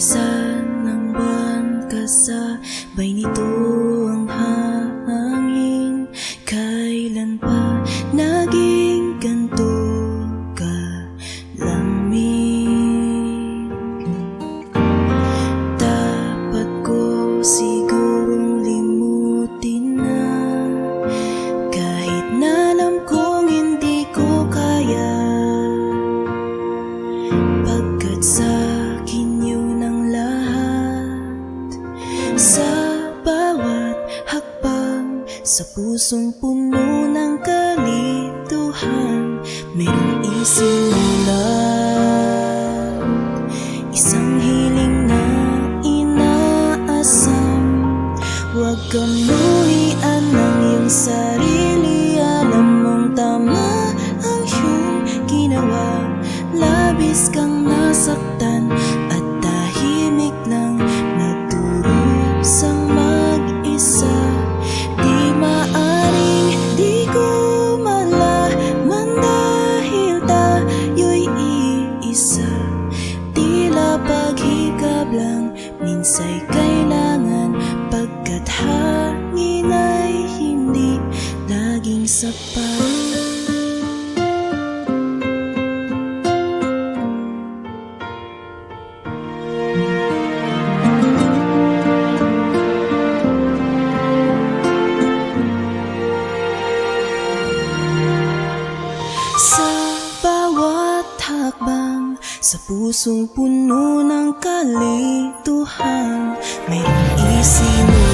Bilisan ng buwan kasabay nito ang hangin. Kailan pa naging ganito kalamig? Dapat ko sigurong limutin na, kahit na alam kong hindi ko kaya. Pagkat sa sa bawat hakbang, sa pusong puno ng kalituhan, mayroong isinulat isang hiling na inaasam. Huwag kang luhian ng iyong sarili, alam mong tama ang iyong ginawa. Labis kang nasaktan at tahimik lang sang mag-isa. Di maaring di ko malaman dahil tayo'y iisa. Tila paghikab lang minsa'y kailangan, pagkat hangin ay hindi laging sapat. Sa bawat hakbang, sa pusong puno ng kalituhan, mayroong isinulat